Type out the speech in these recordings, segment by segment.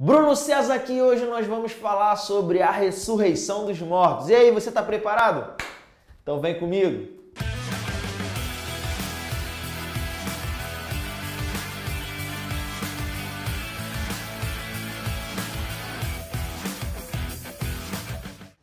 Bruno César aqui e hoje nós vamos falar sobre a ressurreição dos mortos. E aí, você está preparado? Então vem comigo!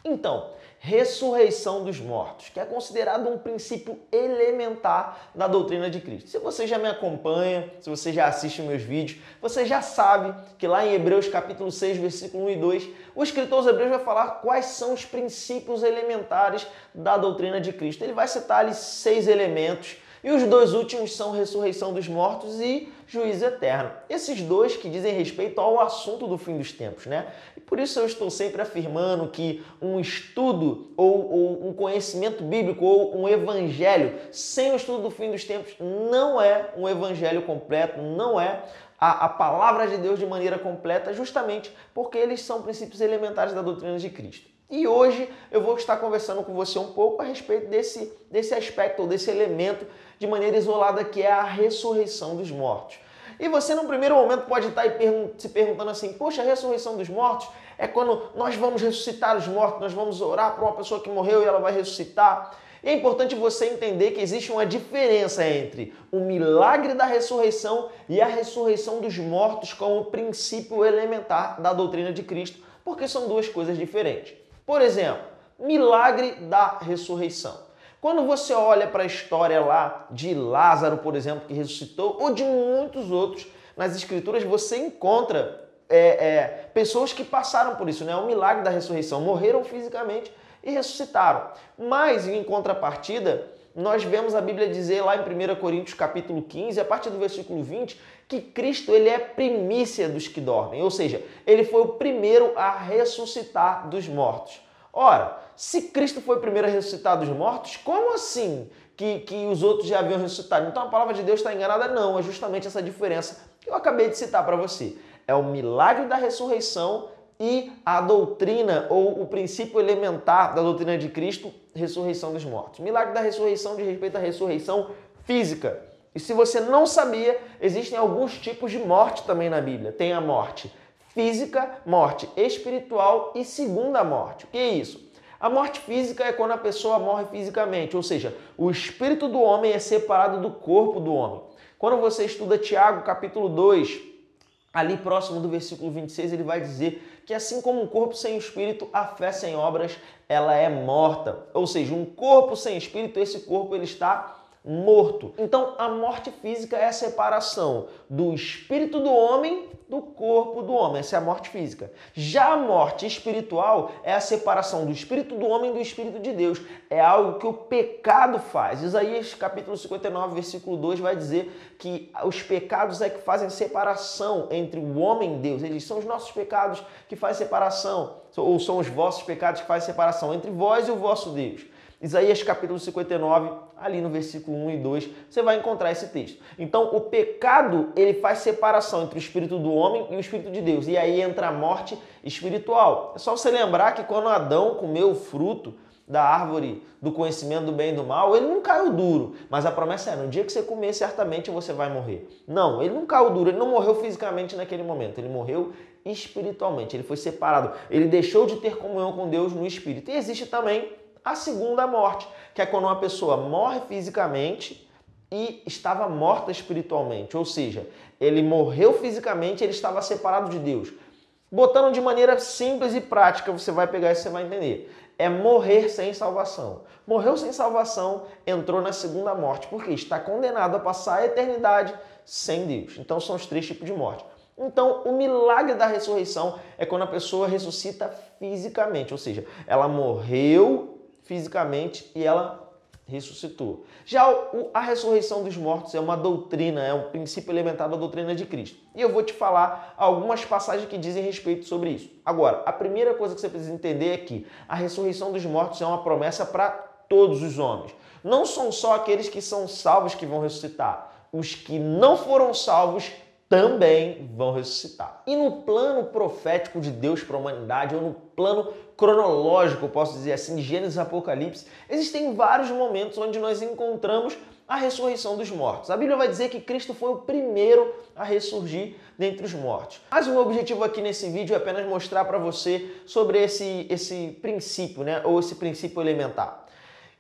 Então, ressurreição dos mortos, que é considerado um princípio elementar da doutrina de Cristo. Se você já me acompanha, se você já assiste meus vídeos, você já sabe que lá em Hebreus capítulo 6, versículo 1 e 2, o escritor aos Hebreus vai falar quais são os princípios elementares da doutrina de Cristo. Ele vai citar ali 6 elementos, e os 2 últimos são ressurreição dos mortos e juízo eterno. Esses 2 que dizem respeito ao assunto do fim dos tempos, né? E por isso eu estou sempre afirmando que um estudo ou um conhecimento bíblico ou um evangelho sem o estudo do fim dos tempos não é um evangelho completo, não é a palavra de Deus de maneira completa, justamente porque eles são princípios elementares da doutrina de Cristo. E hoje eu vou estar conversando com você um pouco a respeito desse aspecto, ou desse elemento de maneira isolada, que é a ressurreição dos mortos. E você, num primeiro momento, pode estar se perguntando assim, poxa, a ressurreição dos mortos é quando nós vamos ressuscitar os mortos, nós vamos orar para uma pessoa que morreu e ela vai ressuscitar. E é importante você entender que existe uma diferença entre o milagre da ressurreição e a ressurreição dos mortos como princípio elementar da doutrina de Cristo, porque são 2 coisas diferentes. Por exemplo, milagre da ressurreição. Quando você olha para a história lá de Lázaro, por exemplo, que ressuscitou, ou de muitos outros nas Escrituras, você encontra pessoas que passaram por isso, né? O milagre da ressurreição, morreram fisicamente e ressuscitaram. Mas, em contrapartida, nós vemos a Bíblia dizer lá em 1 Coríntios capítulo 15, a partir do versículo 20, que Cristo ele é primícia dos que dormem, ou seja, ele foi o primeiro a ressuscitar dos mortos. Ora, se Cristo foi o primeiro a ressuscitar dos mortos, como assim que os outros já haviam ressuscitado? Então a palavra de Deus está enganada? Não, é justamente essa diferença que eu acabei de citar para você. É o milagre da ressurreição e a doutrina ou o princípio elementar da doutrina de Cristo, ressurreição dos mortos. Milagre da ressurreição diz respeito à ressurreição física. E se você não sabia, existem alguns tipos de morte também na Bíblia. Tem a morte física, morte espiritual e segunda morte. O que é isso? A morte física é quando a pessoa morre fisicamente, ou seja, o espírito do homem é separado do corpo do homem. Quando você estuda Tiago, capítulo 2, ali próximo do versículo 26, ele vai dizer que assim como um corpo sem espírito, a fé sem obras, ela é morta. Ou seja, um corpo sem espírito, esse corpo ele está morto. Então, a morte física é a separação do espírito do homem do corpo do homem. Essa é a morte física. Já a morte espiritual é a separação do espírito do homem do espírito de Deus. É algo que o pecado faz. Isaías capítulo 59, versículo 2 vai dizer que os pecados é que fazem separação entre o homem e Deus. Eles são os nossos pecados que fazem separação, ou são os vossos pecados que fazem separação entre vós e o vosso Deus. Isaías capítulo 59, ali no versículo 1 e 2, você vai encontrar esse texto. Então, o pecado, ele faz separação entre o espírito do homem e o espírito de Deus. E aí entra a morte espiritual. É só você lembrar que quando Adão comeu o fruto da árvore do conhecimento do bem e do mal, ele não caiu duro. Mas a promessa é, no dia que você comer, certamente você vai morrer. Não, ele não caiu duro, ele não morreu fisicamente naquele momento. Ele morreu espiritualmente, ele foi separado. Ele deixou de ter comunhão com Deus no espírito. E existe também a segunda morte, que é quando uma pessoa morre fisicamente e estava morta espiritualmente. Ou seja, ele morreu fisicamente, ele estava separado de Deus. Botando de maneira simples e prática, você vai pegar e você vai entender. É morrer sem salvação. Morreu sem salvação, entrou na segunda morte, porque está condenado a passar a eternidade sem Deus. Então são os 3 tipos de morte. Então, o milagre da ressurreição é quando a pessoa ressuscita fisicamente, ou seja, ela morreu fisicamente e ela ressuscitou. Já a ressurreição dos mortos é uma doutrina, é um princípio elementar da doutrina de Cristo. E eu vou te falar algumas passagens que dizem respeito sobre isso. Agora, a primeira coisa que você precisa entender é que a ressurreição dos mortos é uma promessa para todos os homens. Não são só aqueles que são salvos que vão ressuscitar. Os que não foram salvos também vão ressuscitar. E no plano profético de Deus para a humanidade, ou no plano cronológico, eu posso dizer assim, de Gênesis e Apocalipse, existem vários momentos onde nós encontramos a ressurreição dos mortos. A Bíblia vai dizer que Cristo foi o primeiro a ressurgir dentre os mortos. Mas o meu objetivo aqui nesse vídeo é apenas mostrar para você sobre esse princípio, né? Ou esse princípio elementar.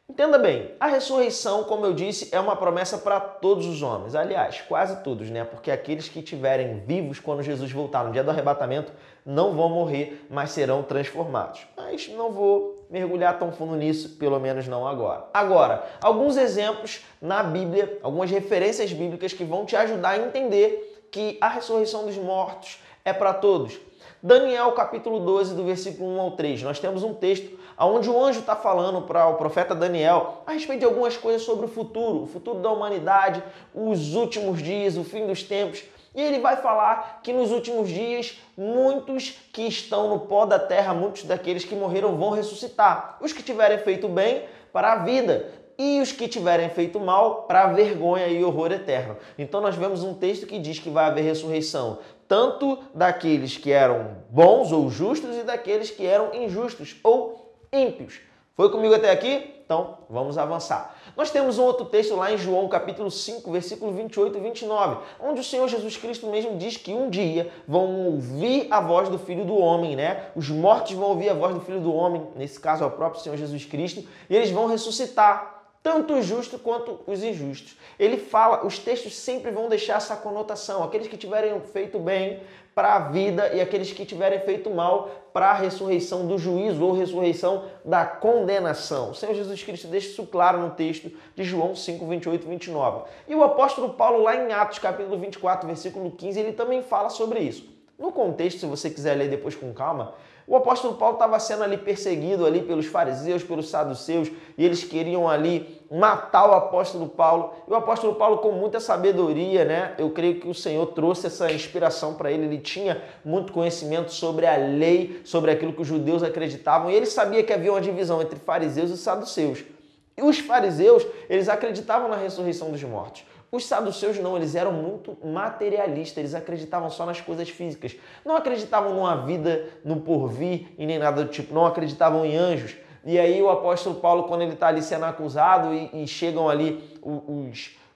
Entenda bem, a ressurreição, como eu disse, é uma promessa para todos os homens. Aliás, quase todos, né? Porque aqueles que estiverem vivos quando Jesus voltar no dia do arrebatamento não vão morrer, mas serão transformados. Mas não vou mergulhar tão fundo nisso, pelo menos não agora. Agora, alguns exemplos na Bíblia, algumas referências bíblicas que vão te ajudar a entender que a ressurreição dos mortos é para todos. Daniel capítulo 12, do versículo 1 ao 3, nós temos um texto onde o anjo está falando para o profeta Daniel a respeito de algumas coisas sobre o futuro da humanidade, os últimos dias, o fim dos tempos. E ele vai falar que nos últimos dias, muitos que estão no pó da terra, muitos daqueles que morreram vão ressuscitar. Os que tiverem feito bem, para a vida, e os que tiverem feito mal, para a vergonha e horror eterno. Então nós vemos um texto que diz que vai haver ressurreição tanto daqueles que eram bons ou justos e daqueles que eram injustos ou ímpios. Foi comigo até aqui? Então, vamos avançar. Nós temos um outro texto lá em João, capítulo 5, versículo 28 e 29, onde o Senhor Jesus Cristo mesmo diz que um dia vão ouvir a voz do Filho do Homem, né? Os mortos vão ouvir a voz do Filho do Homem, nesse caso é o próprio Senhor Jesus Cristo, e eles vão ressuscitar, tanto os justos quanto os injustos. Ele fala, os textos sempre vão deixar essa conotação, aqueles que tiverem feito bem para a vida e aqueles que tiverem feito mal para a ressurreição do juízo ou ressurreição da condenação. O Senhor Jesus Cristo deixa isso claro no texto de João 5, 28 e 29. E o apóstolo Paulo, lá em Atos, capítulo 24, versículo 15, ele também fala sobre isso. No contexto, se você quiser ler depois com calma, o apóstolo Paulo estava sendo ali perseguido ali pelos fariseus, pelos saduceus, e eles queriam ali matar o apóstolo Paulo. E o apóstolo Paulo, com muita sabedoria, né? Eu creio que o Senhor trouxe essa inspiração para ele. Ele tinha muito conhecimento sobre a lei, sobre aquilo que os judeus acreditavam, e ele sabia que havia uma divisão entre fariseus e saduceus. E os fariseus, eles acreditavam na ressurreição dos mortos. Os saduceus não, eles eram muito materialistas, eles acreditavam só nas coisas físicas. Não acreditavam numa vida no porvir e nem nada do tipo, não acreditavam em anjos. E aí o apóstolo Paulo, quando ele está ali sendo acusado e chegam ali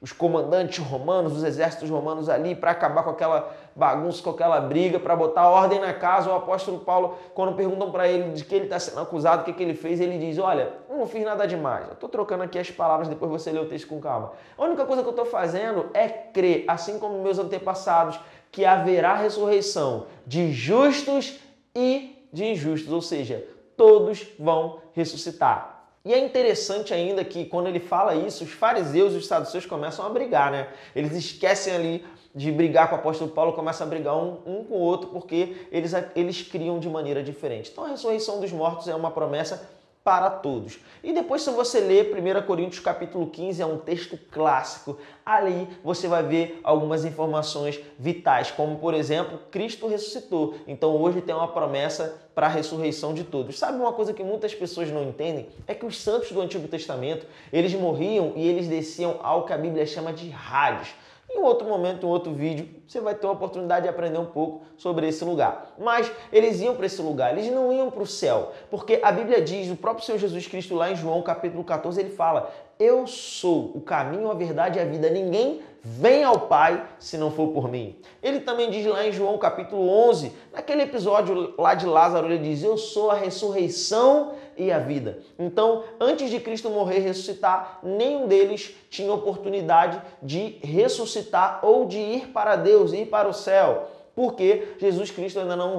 os comandantes romanos, os exércitos romanos ali para acabar com aquela bagunça, com aquela briga, para botar ordem na casa, o apóstolo Paulo, quando perguntam para ele de que ele está sendo acusado, o que ele fez, ele diz, olha, eu não fiz nada demais, eu estou trocando aqui as palavras, depois você lê o texto com calma. A única coisa que eu estou fazendo é crer, assim como meus antepassados, que haverá ressurreição de justos e de injustos, ou seja, todos vão ressuscitar. E é interessante ainda que quando ele fala isso, os fariseus e os saduceus começam a brigar, né? Eles esquecem ali de brigar com o apóstolo Paulo, começam a brigar um com o outro porque eles criam de maneira diferente. Então a ressurreição dos mortos é uma promessa para todos. E depois, se você ler 1 Coríntios capítulo 15, é um texto clássico. Ali você vai ver algumas informações vitais, como por exemplo, Cristo ressuscitou. Então hoje tem uma promessa para a ressurreição de todos. Sabe uma coisa que muitas pessoas não entendem? É que os santos do Antigo Testamento, eles morriam e eles desciam ao que a Bíblia chama de Hades. Em outro momento, em outro vídeo, você vai ter a oportunidade de aprender um pouco sobre esse lugar. Mas eles iam para esse lugar, eles não iam para o céu. Porque a Bíblia diz, o próprio Senhor Jesus Cristo lá em João capítulo 14, ele fala, eu sou o caminho, a verdade e a vida. Ninguém vem ao Pai se não for por mim. Ele também diz lá em João capítulo 11, naquele episódio lá de Lázaro, ele diz, eu sou a ressurreição e a vida. Então, antes de Cristo morrer e ressuscitar, nenhum deles tinha oportunidade de ressuscitar ou de ir para Deus, ir para o céu, porque Jesus Cristo ainda não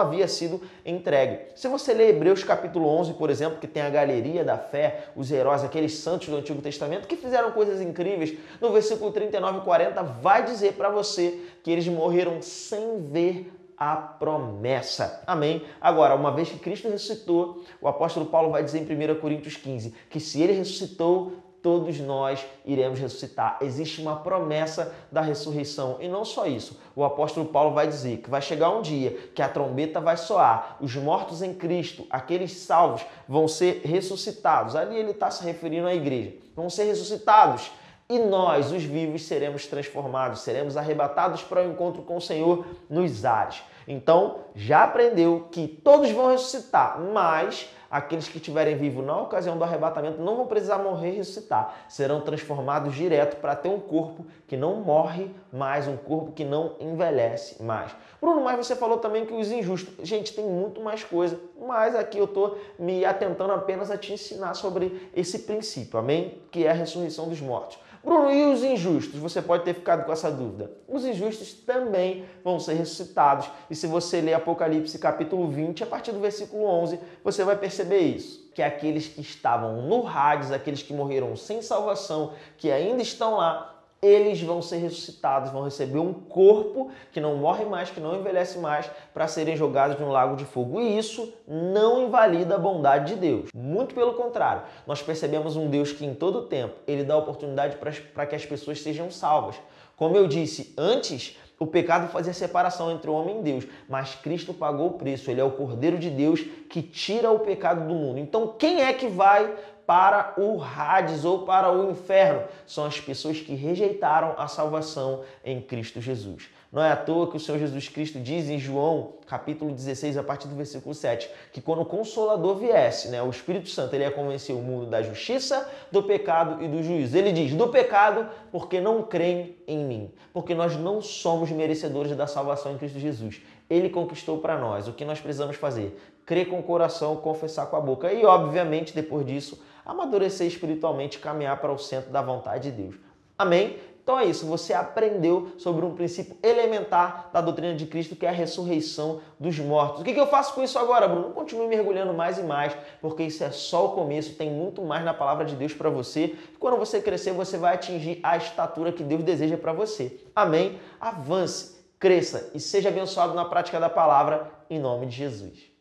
havia sido entregue. Se você ler Hebreus capítulo 11, por exemplo, que tem a galeria da fé, os heróis, aqueles santos do Antigo Testamento que fizeram coisas incríveis, no versículo 39 e 40 vai dizer para você que eles morreram sem ver a promessa. Amém? Agora, uma vez que Cristo ressuscitou, o apóstolo Paulo vai dizer em 1 Coríntios 15 que se ele ressuscitou, todos nós iremos ressuscitar. Existe uma promessa da ressurreição. E não só isso. O apóstolo Paulo vai dizer que vai chegar um dia que a trombeta vai soar, os mortos em Cristo, aqueles salvos, vão ser ressuscitados. Ali ele está se referindo à igreja. Vão ser ressuscitados. E nós, os vivos, seremos transformados, seremos arrebatados para o encontro com o Senhor nos ares. Então, já aprendeu que todos vão ressuscitar, mas aqueles que estiverem vivos na ocasião do arrebatamento não vão precisar morrer e ressuscitar. Serão transformados direto para ter um corpo que não morre mais, um corpo que não envelhece mais. Bruno, mas você falou também que os injustos... Gente, tem muito mais coisa, mas aqui eu estou me atentando apenas a te ensinar sobre esse princípio, amém? Que é a ressurreição dos mortos. Bruno, e os injustos? Você pode ter ficado com essa dúvida. Os injustos também vão ser ressuscitados. E se você ler Apocalipse capítulo 20, a partir do versículo 11, você vai perceber isso. Que aqueles que estavam no Hades, aqueles que morreram sem salvação, que ainda estão lá, eles vão ser ressuscitados, vão receber um corpo que não morre mais, que não envelhece mais, para serem jogados num lago de fogo. E isso não invalida a bondade de Deus. Muito pelo contrário, nós percebemos um Deus que em todo o tempo ele dá oportunidade para que as pessoas sejam salvas. Como eu disse antes, o pecado fazia separação entre o homem e Deus, mas Cristo pagou o preço. Ele é o Cordeiro de Deus que tira o pecado do mundo. Então, quem é que vai para o Hades ou para o inferno? São as pessoas que rejeitaram a salvação em Cristo Jesus. Não é à toa que o Senhor Jesus Cristo diz em João, capítulo 16, a partir do versículo 7, que quando o Consolador viesse, o Espírito Santo, ele ia convencer o mundo da justiça, do pecado e do juízo. Ele diz, do pecado, porque não creem em mim, porque nós não somos merecedores da salvação em Cristo Jesus. Ele conquistou para nós. O que nós precisamos fazer? Crer com o coração, confessar com a boca e, obviamente, depois disso, amadurecer espiritualmente e caminhar para o centro da vontade de Deus. Amém? Então é isso, você aprendeu sobre um princípio elementar da doutrina de Cristo, que é a ressurreição dos mortos. O que eu faço com isso agora, Bruno? Continue mergulhando mais e mais, porque isso é só o começo, tem muito mais na palavra de Deus para você. E quando você crescer, você vai atingir a estatura que Deus deseja para você. Amém? Avance, cresça e seja abençoado na prática da palavra, em nome de Jesus.